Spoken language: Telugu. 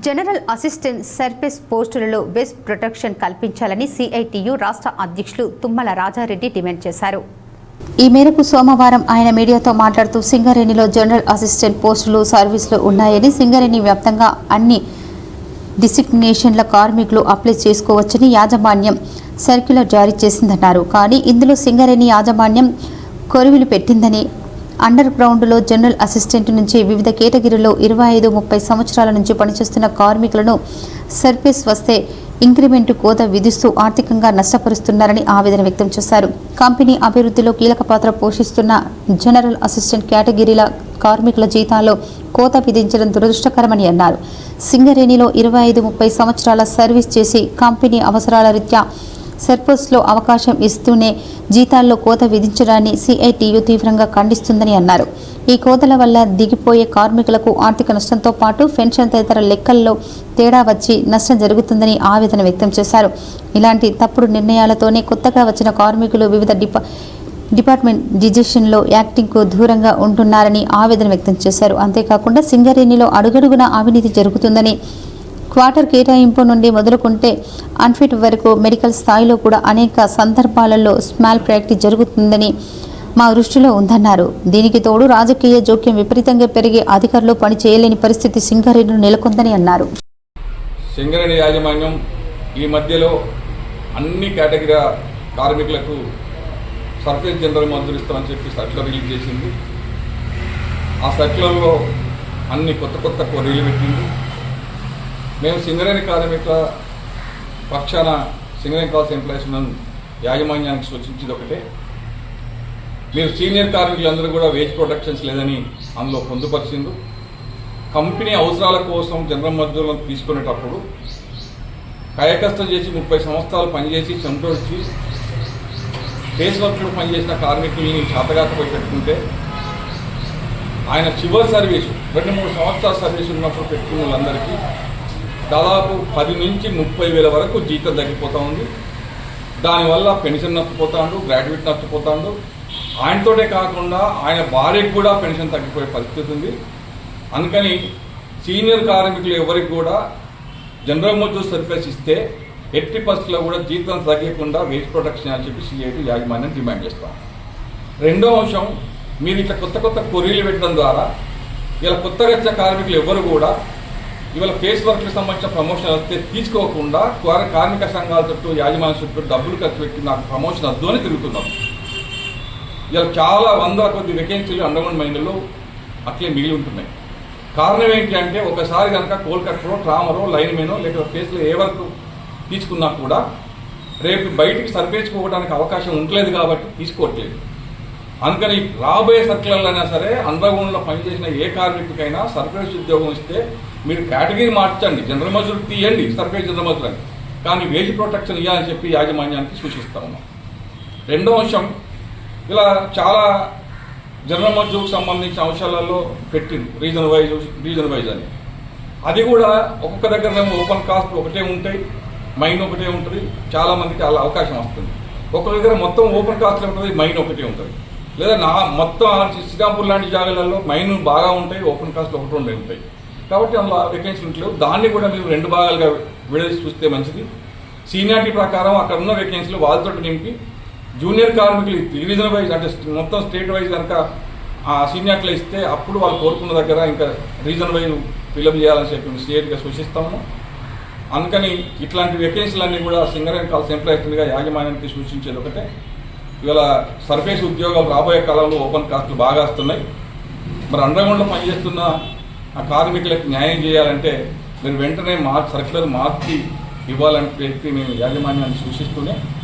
జనరల్ అసిస్టెంట్ సర్ఫేస్ పోస్టులలో బెస్ట్ ప్రొటెక్షన్ కల్పించాలని సిఐటియు రాష్ట్ర అధ్యక్షులు తుమ్మల రాజారెడ్డి డిమాండ్ చేశారు. ఈ మేరకు సోమవారం ఆయన మీడియాతో మాట్లాడుతూ సింగరేణిలో జనరల్ అసిస్టెంట్ పోస్టులు సర్వీసులో ఉన్నాయని, సింగరేణి వ్యాప్తంగా అన్ని డిసిగ్నేషన్ల కార్మికులు అప్లై చేసుకోవచ్చని యాజమాన్యం సర్క్యులర్ జారీ చేసిందన్నారు. కానీ ఇందులో సింగరేణి యాజమాన్యం కొలువులు పెట్టిందని, అండర్ గ్రౌండ్లో జనరల్ అసిస్టెంట్ నుంచి వివిధ కేటగిరీలో 25-30 సంవత్సరాల నుంచి పనిచేస్తున్న కార్మికులను సర్ఫేస్ వస్తే ఇంక్రిమెంట్ కోత విధిస్తూ ఆర్థికంగా నష్టపరుస్తున్నారని ఆవేదన వ్యక్తం చేశారు. కంపెనీ అభివృద్ధిలో కీలక పాత్ర పోషిస్తున్న జనరల్ అసిస్టెంట్ కేటగిరీల కార్మికుల జీతాల్లో కోత విధించడం దురదృష్టకరమని అన్నారు. సింగరేణిలో 25-30 సంవత్సరాల సర్వీస్ చేసి కంపెనీ అవసరాల రీత్యా సర్ఫేస్లో అవకాశం ఇస్తూనే జీతాల్లో కోత విధించడాన్ని సిఐటియు తీవ్రంగా ఖండిస్తుందని అన్నారు. ఈ కోతల వల్ల దిగిపోయే కార్మికులకు ఆర్థిక నష్టంతో పాటు పెన్షన్ తదితర లెక్కల్లో తేడా వచ్చి నష్టం జరుగుతుందని ఆవేదన వ్యక్తం చేశారు. ఇలాంటి తప్పుడు నిర్ణయాలతోనే కొత్తగా వచ్చిన కార్మికులు వివిధ డిపార్ట్మెంట్ డిజిషన్లో యాక్టింగ్కు దూరంగా ఉంటున్నారని ఆవేదన వ్యక్తం చేశారు. అంతేకాకుండా సింగరేణిలో అడుగడుగున అవినీతి జరుగుతుందని, క్వార్టర్ కేటాయింపు నుండి మొదలుకుంటే అన్ఫిట్ వరకు మెడికల్ స్థాయిలో కూడా అనేక సందర్భాలలో స్మాల్ ప్రాక్టీస్ జరుగుతుందని మా దృష్టిలో ఉందన్నారు. దీనికి తోడు రాజకీయ జోక్యం విపరీతంగా పెరిగి అధికారులు పని చేయలేని పరిస్థితి సింగరేణిలో నెలకొందని అన్నారు. సింగరేణి యాజమాన్యం ఈ మధ్యలో అన్ని కేటగిరీ కార్మికులకు సర్ఫేస్ జనరల్ మంజూరు ఇస్తామని చెప్పి సర్క్యులర్ రిలీజ్ చేసింది. ఆ సర్క్యులర్లో అన్ని కొత్త కొరీలు పెట్టింది. మేము సింగరేణి కార్మికుల పక్షాన సింగరేణి కాల్స్ ఎంప్లాయీస్ యాజమాన్యానికి సూచించేది ఒకటే, మీరు సీనియర్ కార్మికులందరూ కూడా వేజ్ ప్రొటెక్షన్స్ లేదని అందులో పొందుపరిచింది. కంపెనీ అవసరాల కోసం జనరల్ మజ్దూరులను తీసుకునేటప్పుడు కాయకష్టం చేసి 30 సంవత్సరాలు పనిచేసి చెమటొచ్చి ఫేస్ వర్క్లో పనిచేసిన కార్మికుల్ని చేతగాకపోయి పెట్టుకుంటే, ఆయన చివరి సర్వీసు 2-3 సంవత్సరాల సర్వీసు ఉన్నప్పుడు పెట్టుకున్న వాళ్ళందరికీ దాదాపు 10 నుంచి 30 వేల వరకు జీతం తగ్గిపోతూ ఉంది. దానివల్ల పెన్షన్ నష్టపోతాడు, గ్రాడ్యుయేట్ నష్టపోతాడు. ఆయనతోటే కాకుండా ఆయన భార్యకు కూడా పెన్షన్ తగ్గిపోయే పరిస్థితి ఉంది. అందుకని సీనియర్ కార్మికులు ఎవరికి కూడా జనరల్ మజ్దూర్ సర్ఫేస్ ఇస్తే ఎట్టి పరిస్థితుల్లో కూడా జీతం తగ్గకుండా వేజ్ ప్రొటెక్షన్ అని చెప్పి సిఐటి యాజమాన్యం డిమాండ్ చేస్తాం. రెండో అంశం, మీరు ఇట్లా కొత్త కొరీలు పెట్టడం ద్వారా ఇలా కొత్తగా వచ్చిన కార్మికులు ఎవరు కూడా ఇవాళ ఫేస్ వర్క్కి సంబంధించిన ప్రమోషన్ వస్తే తీసుకోకుండా కార్మిక సంఘాల చుట్టూ యాజమాన్య చుట్టూ డబ్బులు ఖర్చు పెట్టి నాకు ప్రమోషన్ వద్దు అని తిరుగుతున్నాం. ఇలా చాలా 100 కొద్ది వేకెన్సీలు అండర్గ్రౌండ్ మైన్లలో అట్లే మిగిలి ఉంటున్నాయి. కారణం ఏంటి అంటే, ఒకసారి కనుక కోల్కట్టలో ట్రామరో లైన్మెనో లేకపోతే ఫేస్లో ఏ వర్క్ తీసుకున్నా కూడా రేపు బయటికి సర్ఫేస్ పోవడానికి అవకాశం ఉండలేదు కాబట్టి తీసుకోవట్లేదు. అందుకని రాబోయే సర్కిల్లో అయినా సరే అండర్గ్రౌండ్లో పనిచేసిన ఏ కార్మికుడికైనా సర్ఫేస్ ఉద్యోగం ఇస్తే మీరు కేటగిరీ మార్చండి, జనరల్ మజ్దూర్ తీయండి, సర్ఫేస్ జనరల్ మజ్దూర్ అని, కానీ వేజ్ ప్రొటెక్షన్ ఇవ్వాలని చెప్పి యాజమాన్యానికి సూచిస్తా ఉన్నాం. రెండో అంశం, ఇలా చాలా జనరల్ మజ్దూర్కి సంబంధించిన అంశాలలో పెట్టింది రీజన్ వైజ్ అని. అది కూడా ఒక్కొక్క దగ్గర ఓపెన్ కాస్ట్ ఒకటే ఉంటాయి, మైన్ ఒకటే ఉంటుంది, చాలామందికి అలా అవకాశం వస్తుంది. ఒక్కొక్క దగ్గర మొత్తం ఓపెన్ కాస్ట్లో ఉంటుంది, మైన్ ఒకటే ఉంటుంది. లేదా మొత్తం శ్రీరాంపూర్ లాంటి జాగాలలో మైన్ బాగా ఉంటాయి, ఓపెన్ కాస్ట్లో ఒకటి ఉంటాయి. కాబట్టి అందులో వేకెన్సీ ఉండలేవు. దాన్ని కూడా మీరు 2 భాగాలుగా విడదీసి చూస్తే మంచిది. సీనియారిటీ ప్రకారం అక్కడ ఉన్న వేకెన్సీలు వాళ్ళతో నింపి జూనియర్ కార్మికులు రీజన్ వైజ్ అంటే మొత్తం స్టేట్ వైజ్ కనుక ఆ సీనియారిటీలో ఇస్తే అప్పుడు వాళ్ళు కోరుకున్న దగ్గర ఇంకా రీజన్ వైజ్ ఫిలప్ చేయాలని చెప్పి స్టేట్గా సూచిస్తాము. అందుకని ఇట్లాంటి వేకెన్సీలన్నీ కూడా సింగరేణి కాల్స్ ఎంప్లాయీస్గా యాజమాన్యానికి సూచించేది ఒకటే, ఇవాళ సర్ఫేస్ ఉద్యోగాలు రాబోయే కాలంలో ఓపెన్ కాస్ట్లు బాగా వస్తున్నాయి. మరి అండర్గ్రౌండ్లో పనిచేస్తున్న ఆ కార్మికులకు న్యాయం చేయాలంటే మీరు వెంటనే సర్క్యులర్ మార్చి ఇవ్వాలని చెప్పి మేము యాజమాన్యాన్ని సూచిస్తూనే